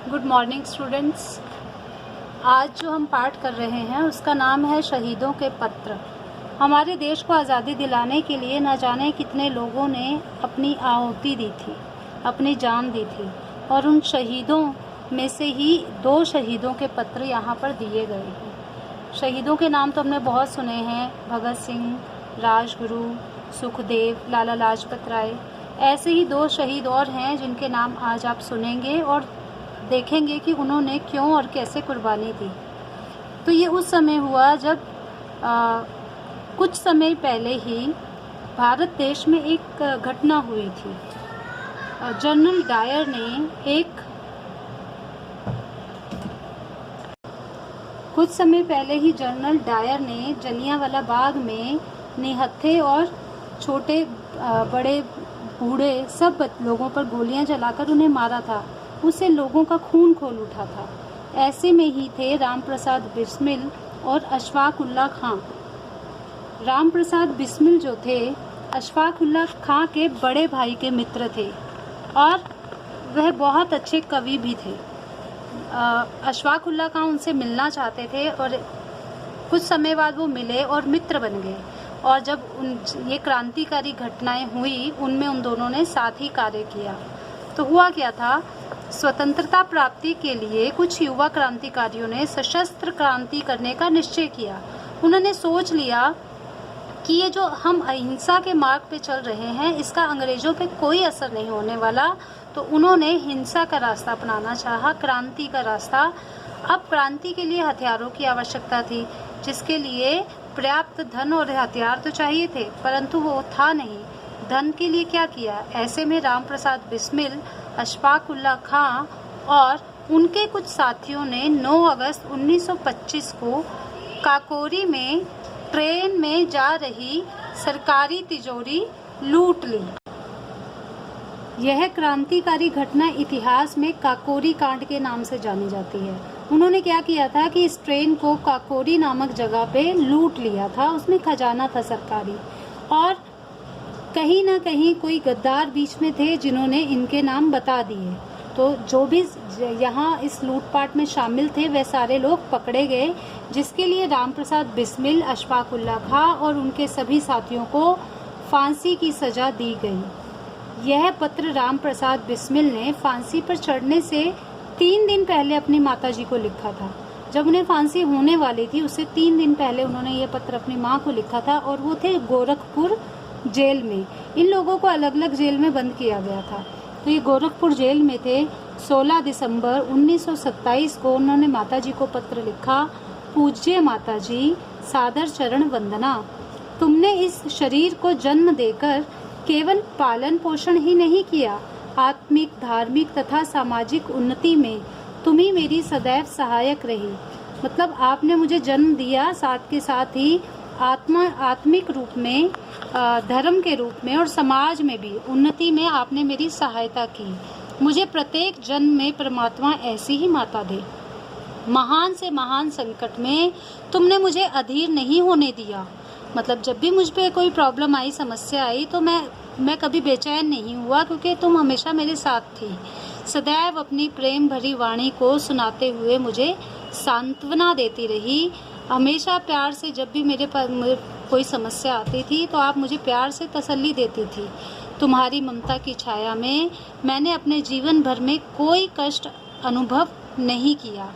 Good morning students. आज जो हम पाठ कर रहे हैं उसका नाम है शहीदों के पत्र। हमारे देश को आज़ादी दिलाने के लिए न जाने कितने लोगों ने अपनी आहुति दी थी, अपनी जान दी थी, और उन शहीदों में से ही 2 शहीदों के पत्र यहाँ पर दिए गए हैं। शहीदों के नाम तो हमने बहुत सुने हैं, भगत सिंह, राजगुरु, सुखदेव, लाला लाजपत राय। ऐसे ही 2 शहीद और हैं जिनके नाम आज आप सुनेंगे और देखेंगे कि उन्होंने क्यों और कैसे कुर्बानी दी। तो ये उस समय हुआ जब कुछ समय पहले ही भारत देश में एक घटना हुई थी। जनरल डायर ने कुछ समय पहले ही जनरल डायर ने जलियांवाला बाग में निहत्थे और छोटे बड़े बूढ़े सब लोगों पर गोलियां चलाकर उन्हें मारा था। उससे लोगों का खून खोल उठा था। ऐसे में ही थे राम प्रसाद बिस्मिल और अशफाक उल्लाह खां। राम प्रसाद बिस्मिल जो थे अशफाक उल्लाह खां के बड़े भाई के मित्र थे और वह बहुत अच्छे कवि भी थे। अशफाक उल्लाह खां उनसे मिलना चाहते थे और कुछ समय बाद वो मिले और मित्र बन गए। और जब ये क्रांतिकारी घटनाएं हुई उनमें उन दोनों ने साथ ही कार्य किया। तो हुआ क्या था, स्वतंत्रता प्राप्ति के लिए कुछ युवा क्रांतिकारियों ने सशस्त्र क्रांति करने का निश्चय किया। उन्होंने सोच लिया कि ये जो हम अहिंसा के मार्ग पे चल रहे हैं इसका अंग्रेजों पे कोई असर नहीं होने वाला। तो उन्होंने हिंसा का रास्ता अपनाना चाहा, क्रांति का रास्ता। अब क्रांति के लिए हथियारों की आवश्यकता थी, जिसके लिए पर्याप्त धन और हथियार तो चाहिए थे, परंतु वो था नहीं। धन के लिए क्या किया? ऐसे में राम प्रसाद बिस्मिल, अशफाक उल्लाह खां और उनके कुछ साथियों ने 9 अगस्त 1925 को काकोरी में ट्रेन में जा रही सरकारी तिजोरी लूट ली। यह क्रांतिकारी घटना इतिहास में काकोरी कांड के नाम से जानी जाती है। उन्होंने क्या किया था कि इस ट्रेन को काकोरी नामक जगह पे लूट लिया था। उसमें खजाना था सरकारी, और कहीं ना कहीं कोई गद्दार बीच में थे जिन्होंने इनके नाम बता दिए। तो जो भी यहाँ इस लूटपाट में शामिल थे वह सारे लोग पकड़े गए, जिसके लिए राम प्रसाद बिस्मिल, अशफाक उल्लाह खां और उनके सभी साथियों को फांसी की सजा दी गई। यह पत्र राम प्रसाद बिस्मिल ने फांसी पर चढ़ने से 3 दिन पहले अपनी माताजी को लिखा था। जब उन्हें फांसी होने वाली थी उससे 3 दिन पहले उन्होंने ये पत्र अपनी माँ को लिखा था, और वो थे गोरखपुर जेल में। इन लोगों को अलग अलग जेल में बंद किया गया था। तो ये गोरखपुर जेल में थे। 16 दिसंबर 1927 को उन्होंने माताजी को पत्र लिखा। पूज्य माताजी, सादर चरण वंदना। तुमने इस शरीर को जन्म देकर केवल पालन पोषण ही नहीं किया, आत्मिक, धार्मिक तथा सामाजिक उन्नति में तुम ही मेरी सदैव सहायक रही। मतलब आपने मुझे जन्म दिया, साथ के साथ ही आत्मिक रूप में, धर्म के रूप में और समाज में भी उन्नति में आपने मेरी सहायता की। मुझे प्रत्येक जन्म में परमात्मा ऐसी ही माता दे। महान से महान संकट में तुमने मुझे अधीर नहीं होने दिया। मतलब जब भी मुझ पे कोई प्रॉब्लम आई, समस्या आई, तो मैं कभी बेचैन नहीं हुआ, क्योंकि तुम हमेशा मेरे साथ थी। सदैव अपनी प्रेम भरी वाणी को सुनाते हुए मुझे सांत्वना देती रही। हमेशा प्यार से, जब भी मेरे पास कोई समस्या आती थी तो आप मुझे प्यार से तसल्ली देती थी। तुम्हारी ममता की छाया में मैंने अपने जीवन भर में कोई कष्ट अनुभव नहीं किया।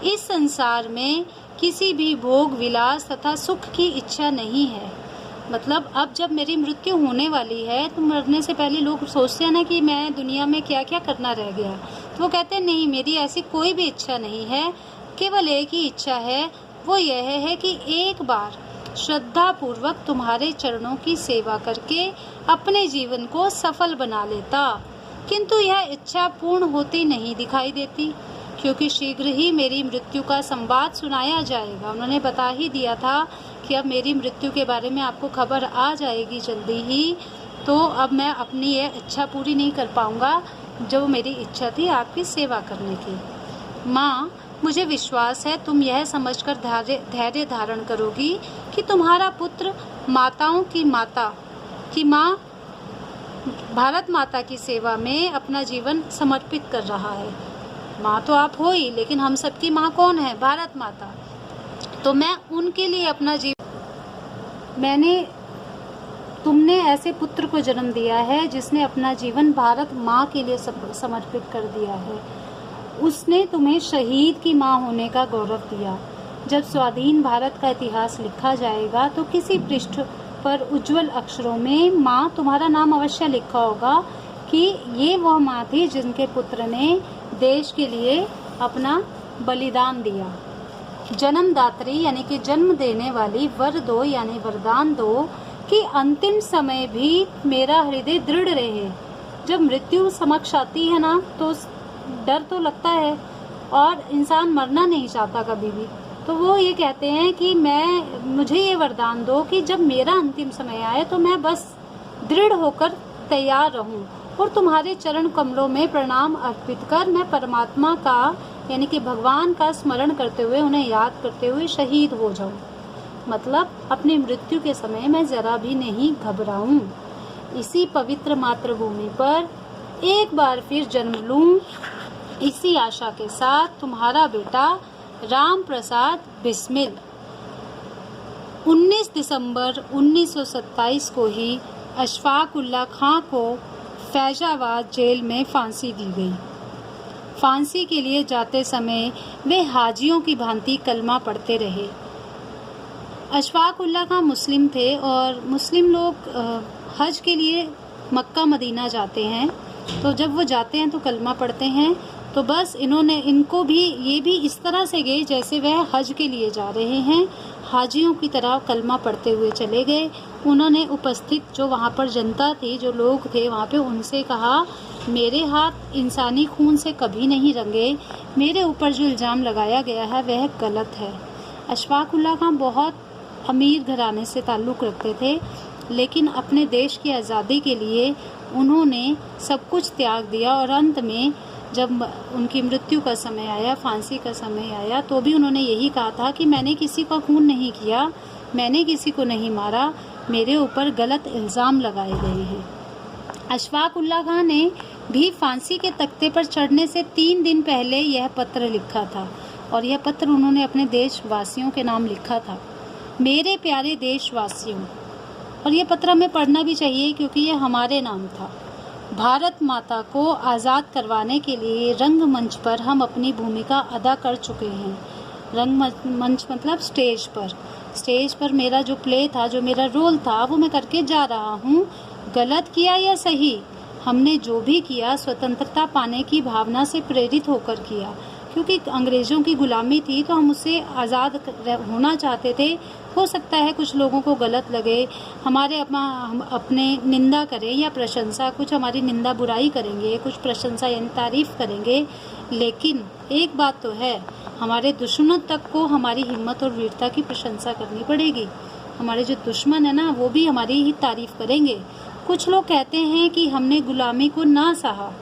इस संसार में किसी भी भोग विलास तथा सुख की इच्छा नहीं है। मतलब अब जब मेरी मृत्यु होने वाली है तो मरने से पहले लोग सोचते हैं ना कि मैं दुनिया में क्या क्या करना रह गया, तो वो कहते हैं नहीं, मेरी ऐसी कोई भी इच्छा नहीं है। केवल एक ही इच्छा है, वो यह है कि एक बार श्रद्धा पूर्वक तुम्हारे चरणों की सेवा करके अपने जीवन को सफल बना लेता। किंतु यह इच्छा पूर्ण होती नहीं दिखाई देती, क्योंकि शीघ्र ही मेरी मृत्यु का संवाद सुनाया जाएगा। उन्होंने बता ही दिया था कि अब मेरी मृत्यु के बारे में आपको खबर आ जाएगी जल्दी ही। तो अब मैं अपनी यह इच्छा पूरी नहीं कर पाऊंगा जो मेरी इच्छा थी आपकी सेवा करने की। माँ, मुझे विश्वास है तुम यह समझकर धैर्य धारण करोगी कि तुम्हारा पुत्र माताओं की माता की माँ भारत माता की सेवा में अपना जीवन समर्पित कर रहा है। माँ तो आप हो ही, लेकिन हम सबकी माँ कौन है? भारत माता। तो मैं उनके लिए अपना तुमने ऐसे पुत्र को जन्म दिया है जिसने अपना जीवन भारत माँ के लिए समर्पित कर दिया है। उसने तुम्हें शहीद की माँ होने का गौरव दिया। जब स्वाधीन भारत का इतिहास लिखा जाएगा तो किसी पृष्ठ पर उज्जवल अक्षरों में माँ तुम्हारा नाम अवश्य लिखा होगा कि ये वह माँ थी जिनके पुत्र ने देश के लिए अपना बलिदान दिया। जन्मदात्री यानी कि जन्म देने वाली, वर दो यानी वरदान दो कि अंतिम समय भी मेरा हृदय दृढ़ रहे। जब मृत्यु समक्ष आती है ना तो डर तो लगता है और इंसान मरना नहीं चाहता कभी भी। तो वो ये कहते हैं कि मुझे ये वरदान दो कि जब मेरा अंतिम समय आए तो मैं बस दृढ़ होकर तैयार रहूं और तुम्हारे चरण कमलों में प्रणाम अर्पित कर मैं परमात्मा का यानी कि भगवान का स्मरण करते हुए, उन्हें याद करते हुए शहीद हो जाऊं। मतलब अपनी मृत्यु के समय मैं जरा भी नहीं घबराऊं। इसी पवित्र मातृभूमि पर एक बार फिर जन्म लूं, इसी आशा के साथ तुम्हारा बेटा राम प्रसाद बिस्मिल। 19 दिसंबर 1927 को ही अशफाक उल्लाह खां को फैजाबाद जेल में फांसी दी गई। फांसी के लिए जाते समय वे हाजियों की भांति कलमा पढ़ते रहे। अशफाक उल्लाह खां मुस्लिम थे और मुस्लिम लोग हज के लिए मक्का मदीना जाते हैं, तो जब वो जाते हैं तो कलमा पढ़ते हैं। तो बस इनको भी ये भी इस तरह से गए जैसे वह हज के लिए जा रहे हैं, हाजियों की तरह कलमा पढ़ते हुए चले गए। उन्होंने उपस्थित जो वहाँ पर जनता थी, जो लोग थे वहाँ पे, उनसे कहा मेरे हाथ इंसानी खून से कभी नहीं रंगे, मेरे ऊपर जो इल्ज़ाम लगाया गया है वह गलत है। अशफाक उल्लाह खां बहुत अमीर घराने से ताल्लुक़ रखते थे, लेकिन अपने देश की आज़ादी के लिए उन्होंने सब कुछ त्याग दिया और अंत में जब उनकी मृत्यु का समय आया, फांसी का समय आया, तो भी उन्होंने यही कहा था कि मैंने किसी का खून नहीं किया, मैंने किसी को नहीं मारा, मेरे ऊपर गलत इल्ज़ाम लगाए गए हैं। अशफाक उल्लाह खां ने भी फांसी के तख्ते पर चढ़ने से 3 दिन पहले यह पत्र लिखा था और यह पत्र उन्होंने अपने देशवासियों के नाम लिखा था। मेरे प्यारे देशवासियों, और यह पत्र हमें पढ़ना भी चाहिए क्योंकि यह हमारे नाम था। भारत माता को आज़ाद करवाने के लिए रंगमंच पर हम अपनी भूमिका अदा कर चुके हैं। रंगमंच मतलब स्टेज पर मेरा जो प्ले था, जो मेरा रोल था, वो मैं करके जा रहा हूँ। गलत किया या सही, हमने जो भी किया स्वतंत्रता पाने की भावना से प्रेरित होकर किया, क्योंकि अंग्रेज़ों की गुलामी थी तो हम उससे आज़ाद होना चाहते थे। हो सकता है कुछ लोगों को गलत लगे, हम अपने निंदा करें या प्रशंसा, कुछ हमारी निंदा बुराई करेंगे, कुछ प्रशंसा यानी तारीफ़ करेंगे, लेकिन एक बात तो है, हमारे दुश्मनों तक को हमारी हिम्मत और वीरता की प्रशंसा करनी पड़ेगी। हमारे जो दुश्मन है ना, वो भी हमारी ही तारीफ़ करेंगे। कुछ लोग कहते हैं कि हमने गुलामी को ना सहा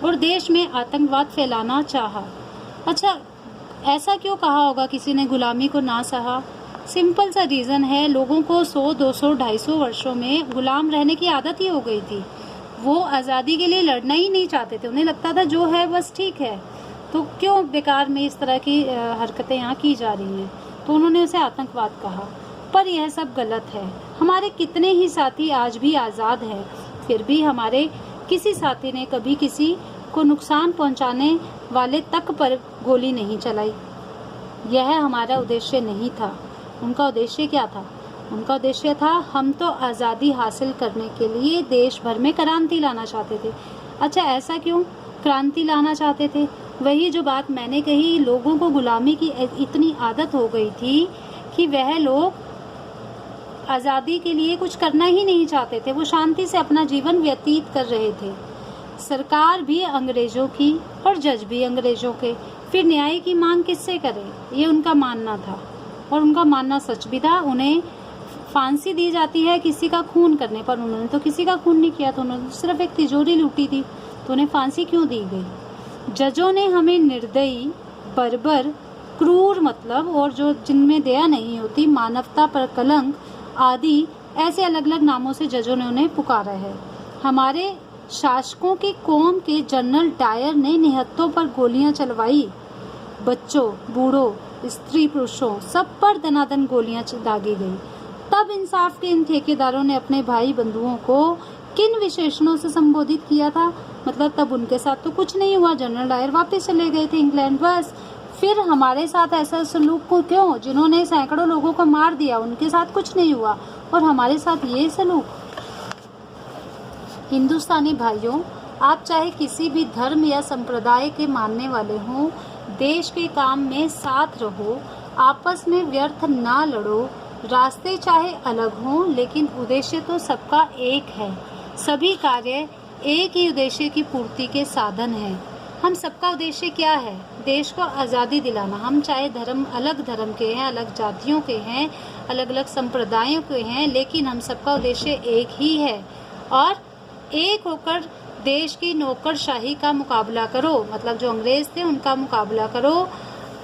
और देश में आतंकवाद फैलाना चाहा। अच्छा, ऐसा क्यों कहा होगा किसी ने गुलामी को ना सहा? सिंपल सा रीज़न है, लोगों को 100, 200, 250 वर्षों में गुलाम रहने की आदत ही हो गई थी। वो आज़ादी के लिए लड़ना ही नहीं चाहते थे, उन्हें लगता था जो है बस ठीक है, तो क्यों बेकार में इस तरह की हरकतें यहाँ की जा रही हैं, तो उन्होंने उसे आतंकवाद कहा। पर यह सब गलत है। हमारे कितने ही साथी आज भी आज़ाद हैं, फिर भी हमारे किसी साथी ने कभी किसी को नुकसान पहुंचाने वाले तक पर गोली नहीं चलाई। यह हमारा उद्देश्य नहीं था। उनका उद्देश्य क्या था? उनका उद्देश्य था, हम तो आज़ादी हासिल करने के लिए देश भर में क्रांति लाना चाहते थे। अच्छा, ऐसा क्यों क्रांति लाना चाहते थे? वही जो बात मैंने कही, लोगों को गुलामी की इतनी आदत हो गई थी कि वह लोग आज़ादी के लिए कुछ करना ही नहीं चाहते थे, वो शांति से अपना जीवन व्यतीत कर रहे थे। सरकार भी अंग्रेज़ों की और जज भी अंग्रेज़ों के, फिर न्याय की मांग किससे करें? ये उनका मानना था और उनका मानना सच भी था। उन्हें फांसी दी जाती है किसी का खून करने पर, उन्होंने तो किसी का खून नहीं किया, तो उन्होंने सिर्फ एक तिजोरी लूटी थी, तो उन्हें फांसी क्यों दी गई? जजों ने हमें निर्दयी, बर्बर, क्रूर मतलब और जो जिनमें दया नहीं होती, मानवता पर कलंक आदि ऐसे अलग अलग नामों से जजों ने उन्हें पुकारा है। हमारे शासकों की कौम के जनरल डायर ने निहत्थों पर गोलियां चलवाई। बच्चों, बूढ़ों, स्त्री पुरुषों सब पर दनादन गोलियां दागी गई। तब इंसाफ के इन ठेकेदारों ने अपने भाई बंधुओं को किन विशेषणों से संबोधित किया था? मतलब तब उनके साथ तो कुछ नहीं हुआ, जनरल डायर वापस चले गए थे इंग्लैंड, बस। फिर हमारे साथ ऐसा सलूक को क्यों? जिन्होंने सैकड़ों लोगों को मार दिया उनके साथ कुछ नहीं हुआ और हमारे साथ ये सलूक। हिंदुस्तानी भाइयों, आप चाहे किसी भी धर्म या संप्रदाय के मानने वाले हों, देश के काम में साथ रहो, आपस में व्यर्थ ना लड़ो। रास्ते चाहे अलग हों लेकिन उद्देश्य तो सबका एक है। सभी कार्य एक ही उद्देश्य की पूर्ति के साधन हैं। हम सबका उद्देश्य क्या है? देश को आज़ादी दिलाना। हम चाहे अलग धर्म के हैं, अलग जातियों के हैं, अलग अलग संप्रदायों के हैं, लेकिन हम सबका उद्देश्य एक ही है। और एक होकर देश की नौकरशाही का मुकाबला करो, मतलब जो अंग्रेज थे उनका मुकाबला करो।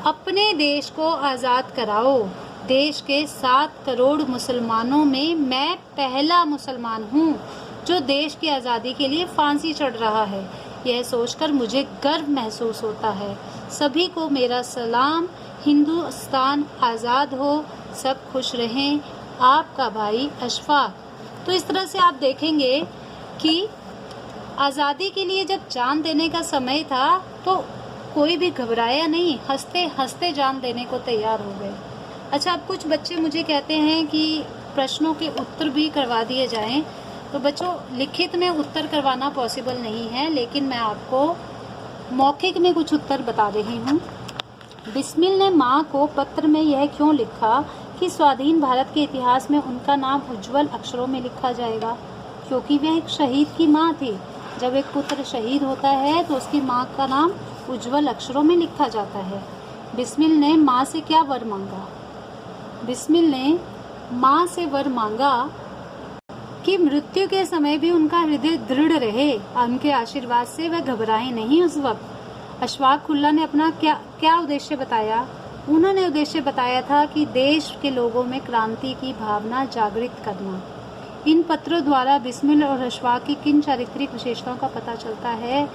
अपने देश को आज़ाद कराओ। देश के 7 करोड़ मुसलमानों में मैं पहला मुसलमान हूँ जो देश की आज़ादी के लिए फांसी चढ़ रहा है। यह सोचकर मुझे गर्व महसूस होता है। सभी को मेरा सलाम। हिंदुस्तान आज़ाद हो, सब खुश रहें। आपका भाई अशफाक। तो इस तरह से आप देखेंगे कि आज़ादी के लिए जब जान देने का समय था तो कोई भी घबराया नहीं, हंसते हंसते जान देने को तैयार हो गए। अच्छा, अब कुछ बच्चे मुझे कहते हैं कि प्रश्नों के उत्तर भी करवा दिए जाएं। तो बच्चों, लिखित में उत्तर करवाना पॉसिबल नहीं है, लेकिन मैं आपको मौखिक में कुछ उत्तर बता रही हूँ। बिस्मिल ने माँ को पत्र में यह क्यों लिखा कि स्वाधीन भारत के इतिहास में उनका नाम उज्जवल अक्षरों में लिखा जाएगा? क्योंकि वह एक शहीद की माँ थी। जब एक पुत्र शहीद होता है तो उसकी माँ का नाम उज्जवल अक्षरों में लिखा जाता है। बिस्मिल ने माँ से क्या वर मांगा? बिस्मिल ने माँ से वर मांगा कि मृत्यु के समय भी उनका हृदय दृढ़ रहे, उनके आशीर्वाद से वह घबराए नहीं। उस वक्त अशफाक उल्लाह ने अपना क्या उद्देश्य बताया? उन्होंने उद्देश्य बताया था कि देश के लोगों में क्रांति की भावना जागृत करना। इन पत्रों द्वारा बिस्मिल और अशफाक की किन चारित्रिक विशेषताओं का पता चलता है?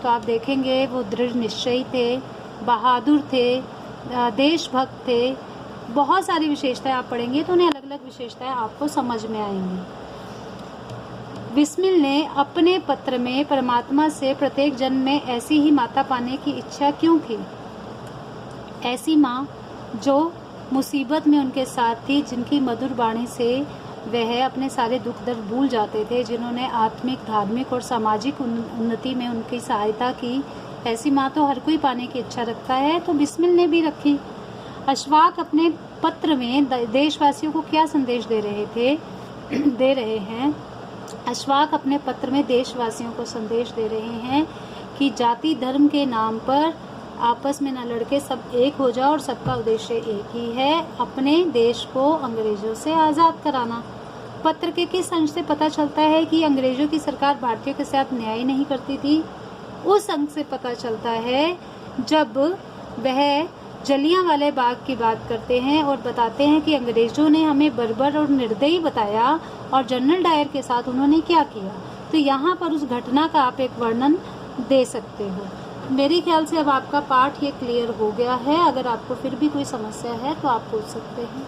तो आप देखेंगे वो दृढ़ निश्चयी थे, बहादुर थे, देशभक्त थे। बहुत सारी विशेषताएं आप पढ़ेंगे तो उन्हें अलग अलग विशेषताएं आपको समझ में आएंगी। बिस्मिल ने अपने पत्र में परमात्मा से प्रत्येक जन्म में ऐसी ही माता पाने की इच्छा क्यों की? ऐसी माँ जो मुसीबत में उनके साथ थी, जिनकी मधुर वाणी से वह अपने सारे दुख दर्द भूल जाते थे, जिन्होंने आत्मिक, धार्मिक और सामाजिक उन्नति में उनकी सहायता की। ऐसी माँ तो हर कोई पाने की इच्छा रखता है, तो बिस्मिल ने भी रखी। अशफाक अपने पत्र में देशवासियों को क्या संदेश दे रहे हैं? अशफाक अपने पत्र में देशवासियों को संदेश दे रहे हैं कि जाति धर्म के नाम पर आपस में न लड़के सब एक हो जाओ और सबका उद्देश्य एक ही है, अपने देश को अंग्रेजों से आज़ाद कराना। पत्र के किस अंश से पता चलता है कि अंग्रेजों की सरकार भारतीयों के साथ न्याय नहीं करती थी? उस अंश से पता चलता है जब वह जलियांवाला बाग की बात करते हैं और बताते हैं कि अंग्रेजों ने हमें बर्बर और निर्दयी बताया और जनरल डायर के साथ उन्होंने क्या किया। तो यहाँ पर उस घटना का आप एक वर्णन दे सकते हो। मेरे ख्याल से अब आपका पाठ ये क्लियर हो गया है। अगर आपको फिर भी कोई समस्या है तो आप पूछ सकते हैं।